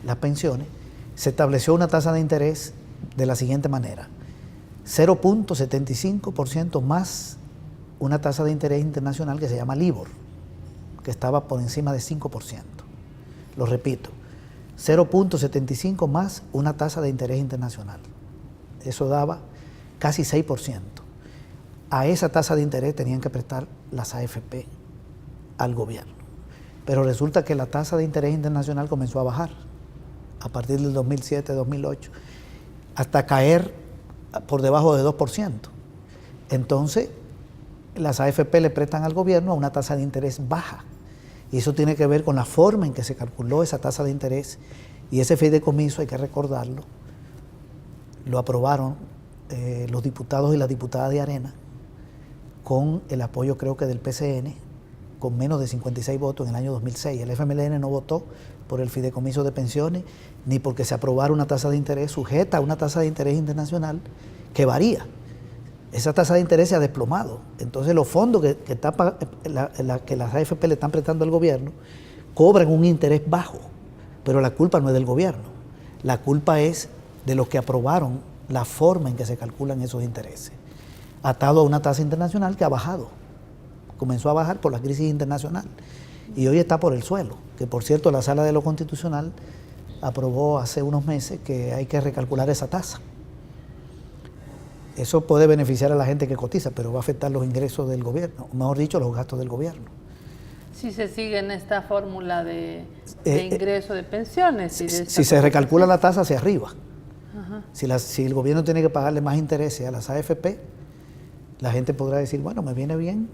[SPEAKER 2] las pensiones, se estableció una tasa de interés de la siguiente manera: 0.75% más una tasa de interés internacional que se llama LIBOR, que estaba por encima de 5%. Lo repito, 0.75 más una tasa de interés internacional. Eso daba casi 6%. A esa tasa de interés tenían que prestar las AFP al gobierno. Pero resulta que la tasa de interés internacional comenzó a bajar a partir del 2007-2008, hasta caer por debajo de 2%. Entonces, las AFP le prestan al gobierno a una tasa de interés baja. Y eso tiene que ver con la forma en que se calculó esa tasa de interés. Y ese fideicomiso, hay que recordarlo, lo aprobaron los diputados y las diputadas de Arena, con el apoyo, creo que del PCN, con menos de 56 votos en el año 2006. El FMLN no votó por el fideicomiso de pensiones, ni porque se aprobara una tasa de interés sujeta a una tasa de interés internacional que varía. Esa tasa de interés se ha desplomado. Entonces los fondos que las AFP le están prestando al gobierno cobran un interés bajo, pero la culpa no es del gobierno. La culpa es de los que aprobaron la forma en que se calculan esos intereses, atado a una tasa internacional que ha bajado. Comenzó a bajar por la crisis internacional y hoy está por el suelo, que por cierto la Sala de lo Constitucional aprobó hace unos meses que hay que recalcular esa tasa. Eso puede beneficiar a la gente que cotiza, pero va a afectar los ingresos del gobierno, o mejor dicho, los gastos del gobierno.
[SPEAKER 1] Si se sigue en esta fórmula de ingreso de pensiones.
[SPEAKER 2] Si se recalcula la tasa hacia arriba. Si el gobierno tiene que pagarle más intereses a las AFP, la gente podrá decir, bueno, me viene bien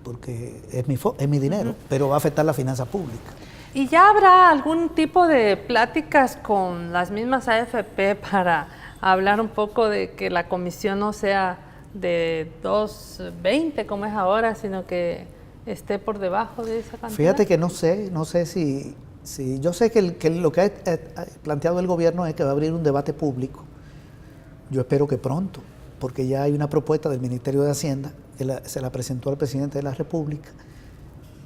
[SPEAKER 2] porque es mi dinero, pero va a afectar la finanza pública.
[SPEAKER 1] ¿Y ya habrá algún tipo de pláticas con las mismas AFP para hablar un poco de que la comisión no sea de 2.20 como es ahora, sino que esté por debajo de esa cantidad?
[SPEAKER 2] Fíjate que no sé si yo sé que lo que ha planteado el gobierno es que va a abrir un debate público. Yo espero que pronto, porque ya hay una propuesta del Ministerio de Hacienda que se la presentó al presidente de la República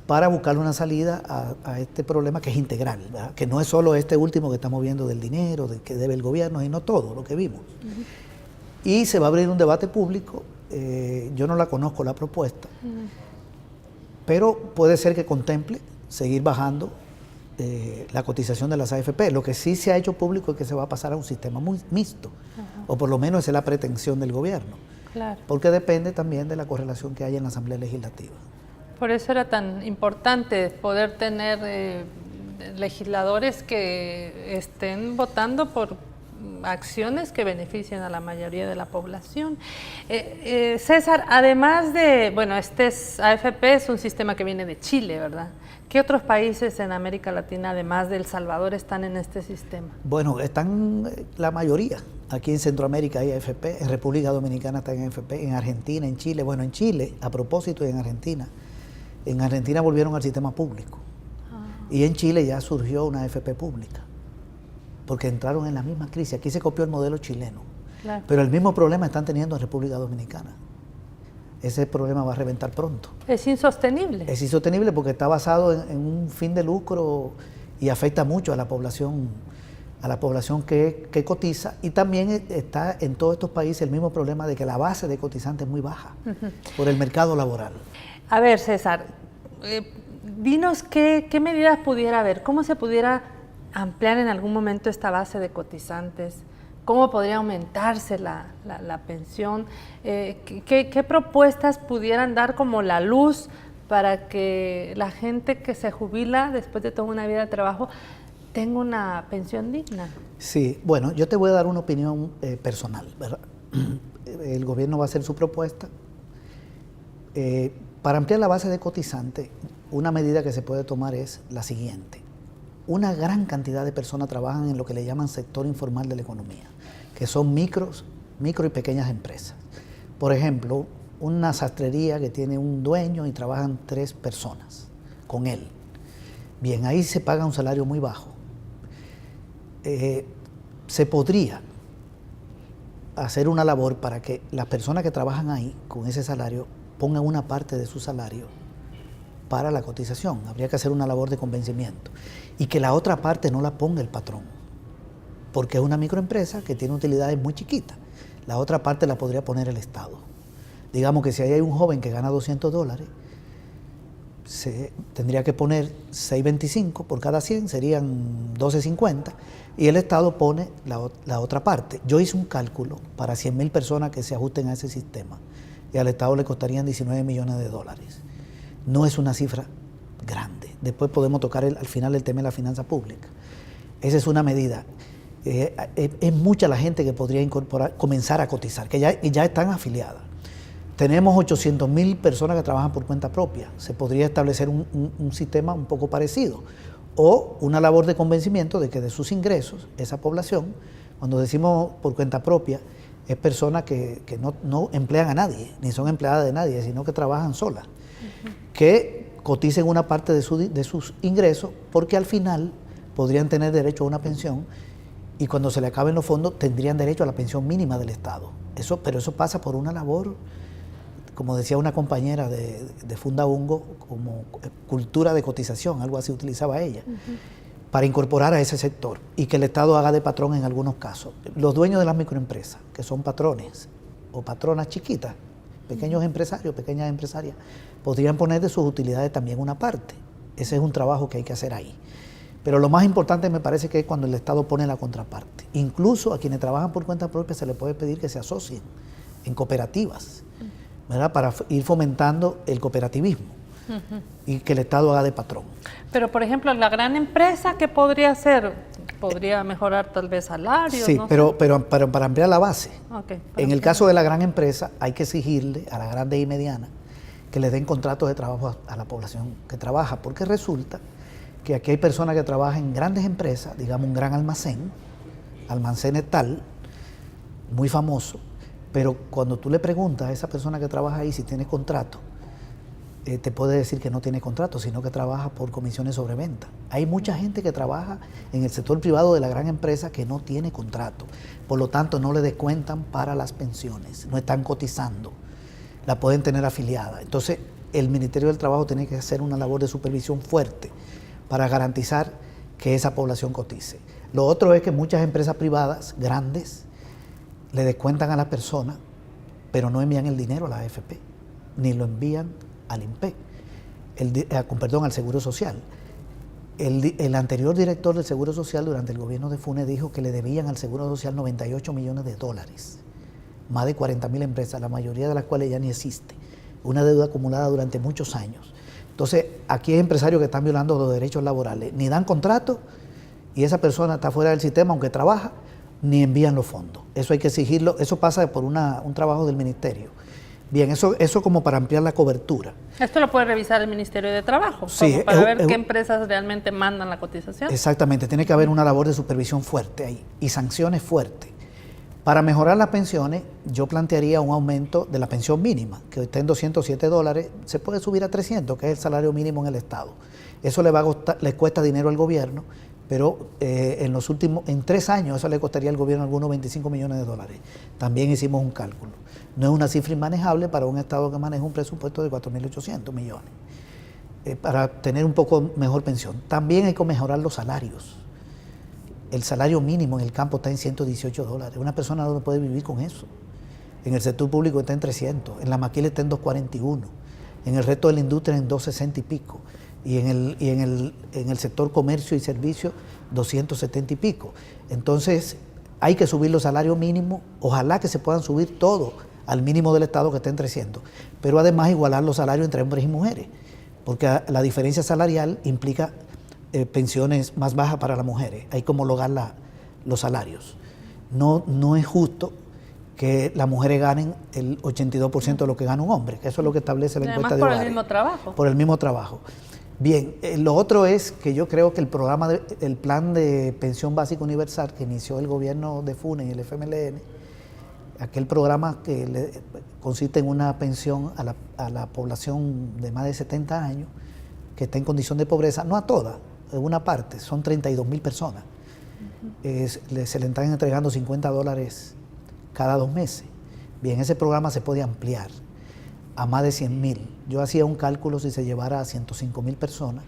[SPEAKER 2] para buscar una salida a este problema que es integral, ¿verdad? Que no es solo este último que estamos viendo del dinero, de que debe el gobierno, sino todo lo que vimos. Y se va a abrir un debate público. Yo no la conozco la propuesta, pero puede ser que contemple seguir bajando la cotización de las AFP. Lo que sí se ha hecho público es que se va a pasar a un sistema muy mixto, o por lo menos esa es la pretensión del gobierno, porque depende también de la correlación que haya en la Asamblea Legislativa.
[SPEAKER 1] Por eso era tan importante poder tener legisladores que estén votando por acciones que beneficien a la mayoría de la población. César, además de, bueno, AFP es un sistema que viene de Chile, ¿verdad? ¿Qué otros países en América Latina, además de El Salvador, están en este sistema?
[SPEAKER 2] Bueno, están la mayoría. Aquí en Centroamérica hay AFP, en República Dominicana está en AFP, en Argentina, en Chile. Bueno, en Chile, a propósito, y en Argentina volvieron al sistema público. Y en Chile ya surgió una AFP pública, porque entraron en la misma crisis. Aquí se copió el modelo chileno, pero el mismo problema están teniendo en República Dominicana. Ese problema va a reventar pronto.
[SPEAKER 1] Es insostenible.
[SPEAKER 2] Es insostenible porque está basado en un fin de lucro y afecta mucho a la población que cotiza, y también está en todos estos países el mismo problema de que la base de cotizantes es muy baja por el mercado laboral.
[SPEAKER 1] A ver, César, dinos qué medidas pudiera haber, cómo se pudiera ampliar en algún momento esta base de cotizantes, cómo podría aumentarse la pensión, qué propuestas pudieran dar como la luz para que la gente que se jubila después de toda una vida de trabajo tenga una pensión digna.
[SPEAKER 2] Sí, bueno, yo te voy a dar una opinión personal, ¿verdad? El gobierno va a hacer su propuesta. Para ampliar la base de cotizantes, una medida que se puede tomar es la siguiente. Una gran cantidad de personas trabajan en lo que le llaman sector informal de la economía, que son micro y pequeñas empresas. Por ejemplo, una sastrería que tiene un dueño y trabajan 3 personas con él. Bien, ahí se paga un salario muy bajo. Se podría hacer una labor para que las personas que trabajan ahí con ese salario pongan una parte de su salario para la cotización. Habría que hacer una labor de convencimiento y que la otra parte no la ponga el patrón, porque es una microempresa que tiene utilidades muy chiquitas. La otra parte la podría poner el Estado. Digamos que si hay un joven que gana $200, se tendría que poner 6.25 por cada 100, serían 12.50, y el Estado pone la otra parte. Yo hice un cálculo para 100.000 personas que se ajusten a ese sistema, y al Estado le costarían $19 millones. No es una cifra grande. Después podemos tocar al final el tema de la finanza pública. Esa es una medida. Es mucha la gente que podría comenzar a cotizar, que ya están afiliadas. Tenemos 800.000 personas que trabajan por cuenta propia. Se podría establecer un sistema un poco parecido, o una labor de convencimiento de que de sus ingresos, esa población, cuando decimos por cuenta propia, es personas que no emplean a nadie, ni son empleadas de nadie, sino que trabajan solas, que coticen una parte de sus ingresos, porque al final podrían tener derecho a una pensión, y cuando se le acaben los fondos tendrían derecho a la pensión mínima del Estado. Pero eso pasa por una labor, como decía una compañera de Fundabungo, como cultura de cotización, algo así utilizaba ella, para incorporar a ese sector y que el Estado haga de patrón en algunos casos. Los dueños de las microempresas, que son patrones o patronas chiquitas, pequeños empresarios, pequeñas empresarias, podrían poner de sus utilidades también una parte. Ese es un trabajo que hay que hacer ahí. Pero lo más importante me parece que es cuando el Estado pone la contraparte. Incluso a quienes trabajan por cuenta propia se les puede pedir que se asocien en cooperativas, ¿verdad? Para ir fomentando el cooperativismo y que el Estado haga de patrón.
[SPEAKER 1] Pero, por ejemplo, la gran empresa, ¿qué podría hacer? ¿Podría mejorar tal vez salarios?
[SPEAKER 2] Sí,
[SPEAKER 1] no
[SPEAKER 2] pero para ampliar la base.
[SPEAKER 1] Okay,
[SPEAKER 2] en el caso de la gran empresa, hay que exigirle a las grandes y medianas que les den contratos de trabajo a la población que trabaja, porque resulta que aquí hay personas que trabajan en grandes empresas, digamos un gran almacén tal, muy famoso, pero cuando tú le preguntas a esa persona que trabaja ahí si tiene contrato, te puede decir que no tiene contrato, sino que trabaja por comisiones sobre venta. Hay mucha gente que trabaja en el sector privado de la gran empresa que no tiene contrato, por lo tanto no le descuentan para las pensiones, no están cotizando, la pueden tener afiliada. Entonces el Ministerio del Trabajo tiene que hacer una labor de supervisión fuerte para garantizar que esa población cotice. Lo otro es que muchas empresas privadas grandes le descuentan a la persona, pero no envían el dinero a la AFP, ni lo envían al INPEC, al Seguro Social. El anterior director del Seguro Social durante el gobierno de Funes dijo que le debían al Seguro Social $98 millones, más de 40.000 empresas, la mayoría de las cuales ya ni existe, una deuda acumulada durante muchos años. Entonces, aquí hay empresarios que están violando los derechos laborales, ni dan contrato y esa persona está fuera del sistema aunque trabaja, ni envían los fondos. Eso hay que exigirlo, eso pasa por un trabajo del ministerio. Bien, eso como para ampliar la cobertura.
[SPEAKER 1] Esto lo puede revisar el Ministerio de Trabajo,
[SPEAKER 2] sí,
[SPEAKER 1] para ver qué empresas realmente mandan la cotización.
[SPEAKER 2] Exactamente, tiene que haber una labor de supervisión fuerte ahí y sanciones fuertes. Para mejorar las pensiones, yo plantearía un aumento de la pensión mínima, que hoy está en $207, se puede subir a 300, que es el salario mínimo en el Estado. Eso le cuesta dinero al gobierno, pero en 3 años eso le costaría al gobierno algunos $25 millones. También hicimos un cálculo. No es una cifra inmanejable para un Estado que maneja un presupuesto de 4.800 millones. para tener un poco mejor pensión. También hay que mejorar los salarios. El salario mínimo en el campo está en $118. Una persona no puede vivir con eso. En el sector público está en 300, en la maquila está en 241, en el resto de la industria en 260 y pico, y en el sector comercio y servicio 270 y pico. Entonces hay que subir los salarios mínimos, ojalá que se puedan subir todos al mínimo del Estado que está en 300, pero además igualar los salarios entre hombres y mujeres, porque la diferencia salarial implica pensiones más bajas para las mujeres, hay que homologar los salarios. No es justo que las mujeres ganen el 82% de lo que gana un hombre, que eso es lo que establece la encuesta de hogares.
[SPEAKER 1] Por el mismo trabajo.
[SPEAKER 2] Por el mismo trabajo. Bien, lo otro es que yo creo que el plan de pensión básica universal que inició el gobierno de Funes y el FMLN, aquel programa que consiste en una pensión a la población de más de 70 años que está en condición de pobreza, no a todas, en una parte, son 32,000 personas. Se le están entregando $50 cada 2 meses. Bien, ese programa se puede ampliar a más de 100,000. Yo hacía un cálculo, si se llevara a 105,000 personas,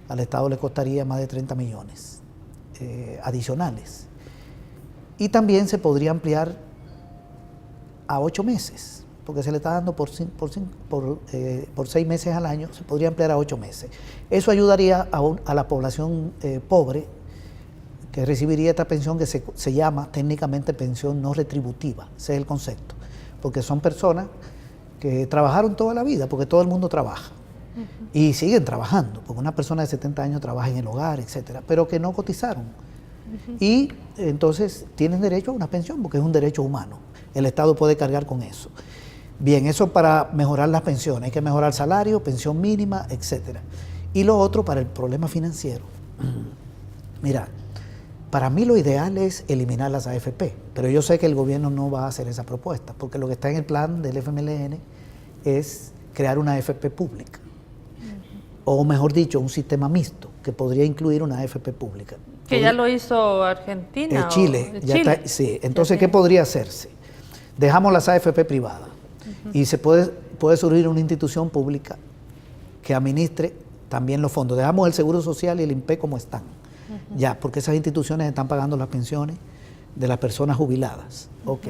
[SPEAKER 2] al Estado le costaría más de 30 millones adicionales. Y también se podría ampliar a 8 meses, porque se le está dando por 6 meses al año, se podría ampliar a 8 meses. Eso ayudaría a la población pobre, que recibiría esta pensión que se llama técnicamente pensión no retributiva, ese es el concepto, porque son personas que trabajaron toda la vida, porque todo el mundo trabaja, y siguen trabajando, porque una persona de 70 años trabaja en el hogar, etcétera, pero que no cotizaron, y entonces tienen derecho a una pensión, porque es un derecho humano, el Estado puede cargar con eso. Bien, eso para mejorar las pensiones, hay que mejorar el salario, pensión mínima, etcétera. Y lo otro para el problema financiero. Mira, para mí lo ideal es eliminar las AFP, pero yo sé que el gobierno no va a hacer esa propuesta, porque lo que está en el plan del FMLN es crear una AFP pública, o mejor dicho, un sistema mixto, que podría incluir una AFP pública.
[SPEAKER 1] Que ya lo hizo Argentina.
[SPEAKER 2] Chile. Está, sí, entonces, ¿qué podría hacerse? Dejamos las AFP privadas y se puede surgir una institución pública que administre también los fondos. Dejamos el Seguro Social y el INPE como están. Ya, porque esas instituciones están pagando las pensiones de las personas jubiladas. Ok.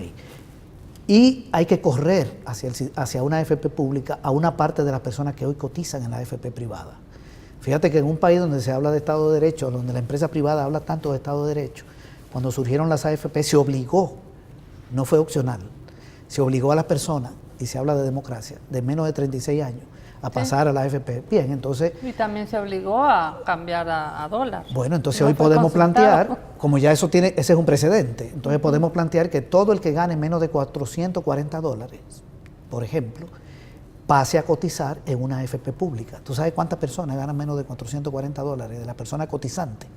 [SPEAKER 2] Y hay que correr hacia una AFP pública a una parte de las personas que hoy cotizan en la AFP privada. Fíjate que en un país donde se habla de Estado de Derecho, donde la empresa privada habla tanto de Estado de Derecho, cuando surgieron las AFP se obligó, no fue opcional, se obligó a las personas, y se habla de democracia, de menos de 36 años, a pasar a la AFP. Bien, entonces...
[SPEAKER 1] Y también se obligó a cambiar a dólar.
[SPEAKER 2] Bueno, entonces hoy podemos plantear, como ya ese es un precedente, entonces podemos plantear que todo el que gane menos de $440, por ejemplo, pase a cotizar en una AFP pública. ¿Tú sabes cuántas personas ganan menos de $440 de las personas cotizantes?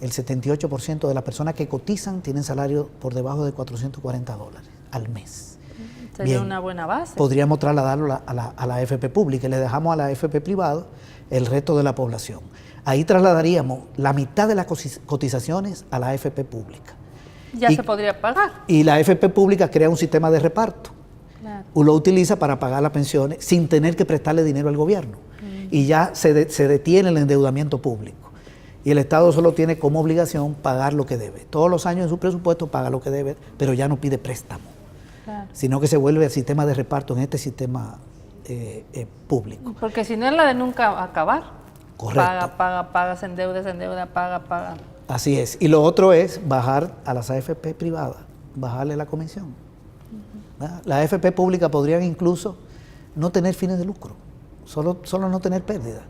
[SPEAKER 2] El 78% de las personas que cotizan tienen salario por debajo de $440 al mes.
[SPEAKER 1] Sería
[SPEAKER 2] Bien,
[SPEAKER 1] una buena base.
[SPEAKER 2] Podríamos trasladarlo a la AFP pública y le dejamos a la AFP privada el resto de la población. Ahí trasladaríamos la mitad de las cotizaciones a la AFP pública.
[SPEAKER 1] Ya se podría pagar.
[SPEAKER 2] Y la AFP pública crea un sistema de reparto. Claro. Lo utiliza para pagar las pensiones sin tener que prestarle dinero al gobierno. Y ya se detiene el endeudamiento público. Y el Estado solo tiene como obligación pagar lo que debe. Todos los años en su presupuesto paga lo que debe, pero ya no pide préstamo. Claro. Sino que se vuelve el sistema de reparto en este sistema público.
[SPEAKER 1] Porque si no es la de nunca acabar.
[SPEAKER 2] Correcto.
[SPEAKER 1] Paga, se endeuda, paga.
[SPEAKER 2] Así es. Y lo otro es bajar a las AFP privadas, bajarle la comisión. Las AFP públicas podrían incluso no tener fines de lucro, solo no tener pérdida.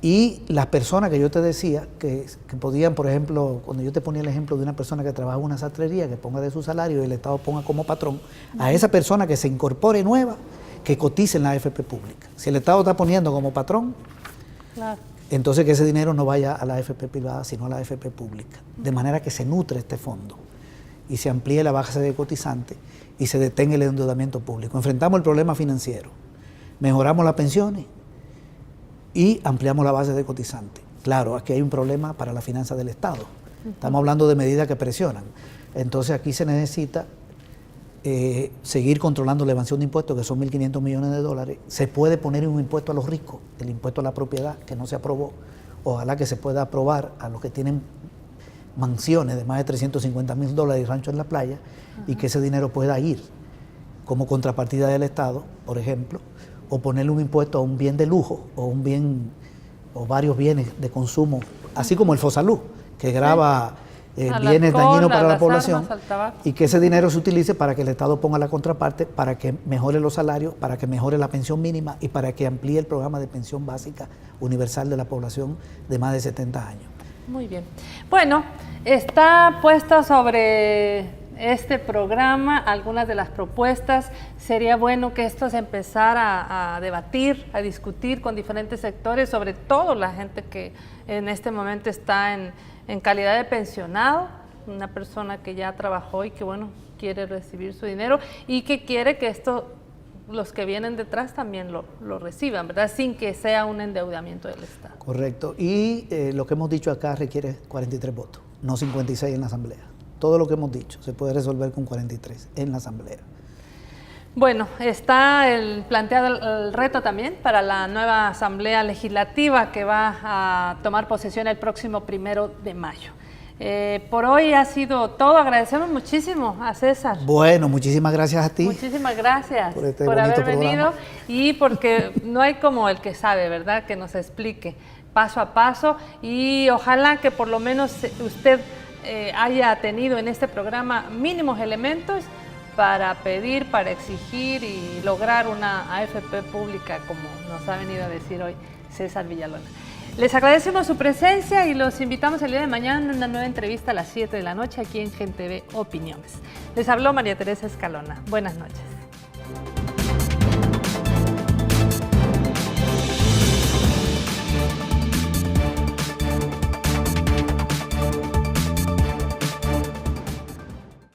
[SPEAKER 2] Y las personas que yo te decía, que podían, por ejemplo, cuando yo te ponía el ejemplo de una persona que trabaja en una sastrería, que ponga de su salario y el Estado ponga como patrón, a esa persona que se incorpore nueva, que cotice en la AFP pública. Si el Estado está poniendo como patrón, claro, entonces que ese dinero no vaya a la AFP privada, sino a la AFP pública. De manera que se nutre este fondo y se amplíe la base de cotizantes y se detenga el endeudamiento público. Enfrentamos el problema financiero, mejoramos las pensiones y ampliamos la base de cotizantes. Claro, aquí hay un problema para la finanza del Estado. Estamos hablando de medidas que presionan. Entonces aquí se necesita seguir controlando la evasión de impuestos, que son 1.500 millones de dólares. Se puede poner un impuesto a los ricos, el impuesto a la propiedad, que no se aprobó. Ojalá que se pueda aprobar a los que tienen mansiones de más de 350 mil dólares y ranchos en la playa, y que ese dinero pueda ir como contrapartida del Estado, por ejemplo, o ponerle un impuesto a un bien de lujo o un bien o varios bienes de consumo, así como el Fosalud, que grava bienes dañinos para la población, y que ese dinero se utilice para que el Estado ponga la contraparte, para que mejore los salarios, para que mejore la pensión mínima y para que amplíe el programa de pensión básica universal de la población de más de 70 años.
[SPEAKER 1] Muy bien. Bueno, está puesto sobre este programa algunas de las propuestas. Sería bueno que esto se empezara a debatir, a discutir con diferentes sectores, sobre todo la gente que en este momento está en calidad de pensionado, una persona que ya trabajó y que, bueno, quiere recibir su dinero y que quiere que esto, los que vienen detrás también lo reciban, ¿verdad? Sin que sea un endeudamiento del Estado.
[SPEAKER 2] Correcto. Y lo que hemos dicho acá requiere 43 votos, no 56 en la Asamblea. Todo lo que hemos dicho se puede resolver con 43 en la Asamblea.
[SPEAKER 1] Bueno, está planteado el reto también para la nueva Asamblea Legislativa que va a tomar posesión el próximo 1 de mayo. Por hoy ha sido todo. Agradecemos muchísimo a César.
[SPEAKER 2] Bueno, muchísimas gracias a ti.
[SPEAKER 1] Muchísimas gracias
[SPEAKER 2] por
[SPEAKER 1] haber venido
[SPEAKER 2] programa.
[SPEAKER 1] Y porque no hay como el que sabe, ¿verdad? Que nos explique paso a paso y ojalá que por lo menos usted haya tenido en este programa mínimos elementos para pedir, para exigir y lograr una AFP pública, como nos ha venido a decir hoy César Villalona. Les agradecemos su presencia y los invitamos el día de mañana en una nueva entrevista a las 7 de la noche aquí en Gente Ve Opiniones. Les habló María Teresa Escalona. Buenas noches.